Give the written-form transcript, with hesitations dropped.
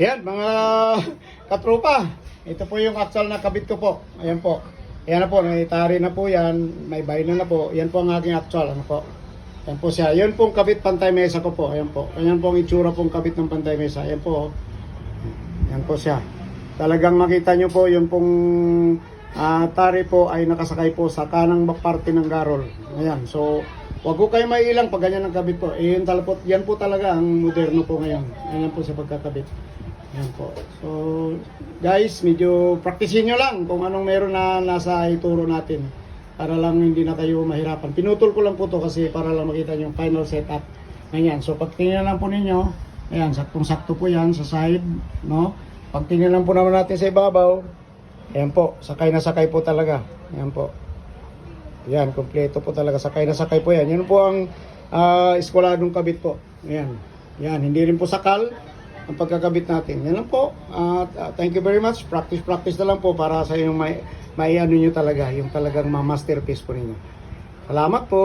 Yan, mga katropa. Ito po yung actual na kabit ko po. Ayan po. Ayan na po, naitari na po yan. May bahay na po. Yan po ang aking actual. Ano po. Ayan po siya. Yun pong kabit pantay mesa ko po. Ayan po. Ayan po ang itsura pong kabit ng pantay mesa. Ayan po. Ayan po siya. Talagang makita nyo po yung pong tari po ay nakasakay po sa kanang parte ng garol. Ayan. So, wag ko kayo mailang pag ganyan ang kabit po. Eh, yan po talaga ang moderno po ngayon. Ayan po sa pagkakabit. Ayan po. So, guys, medyo practicein nyo lang kung anong meron na nasa ituro natin. Para lang hindi na kayo mahirapan. Pinutol ko lang po to kasi para lang makita nyo yung final setup. Ayan. So, pag tingnan lang po ninyo, ayan, saktong-sakto po yan sa side, no? Pag tingnan lang po naman natin sa ibabaw, ayan po, sakay na sakay po talaga. Ayan po. Yan, kompleto po talaga. Sakay na sakay po yan. Yan po ang eskwaladong kabit po. Ayan. Yan, hindi rin po sakal ang pagkakabit natin. Yan lang po. Thank you very much. Practice na lang po para sa yung may ano nyo talaga. Yung talagang ma-masterpiece po ninyo. Salamat po.